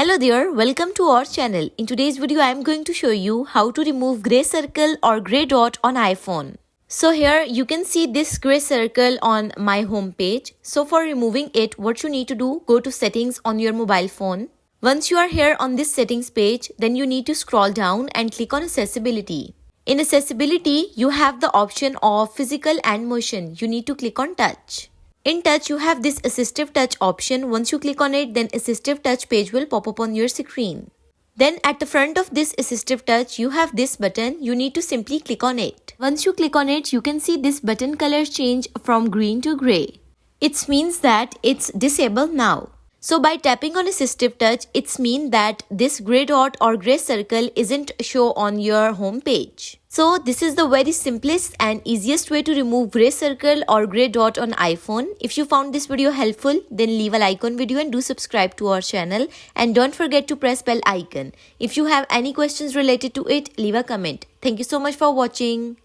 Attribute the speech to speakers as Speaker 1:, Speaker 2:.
Speaker 1: Hello there, welcome to our channel. In today's video, I am going to show you how to remove gray circle or gray dot on iPhone. So here you can see this gray circle on my home page. So for removing it, what you need to do, go to settings on your mobile phone. Once you are here on this settings page, then you need to scroll down and click on accessibility. In accessibility, you have the option of physical and motion. You need to click on touch. In touch, you have this assistive touch option. Once you click on it, then assistive touch page will pop up on your screen. Then at the front of this assistive touch, you have this button. You need to simply click on it. Once you click on it, you can see this button color change from green to gray. It means that it's disabled now. So by tapping on assistive touch, it means that this gray dot or gray circle isn't show on your home page. So this is the very simplest and easiest way to remove gray circle or gray dot on iPhone. If you found this video helpful, then leave a like on video and do subscribe to our channel. And don't forget to press bell icon. If you have any questions related to it, leave a comment. Thank you so much for watching.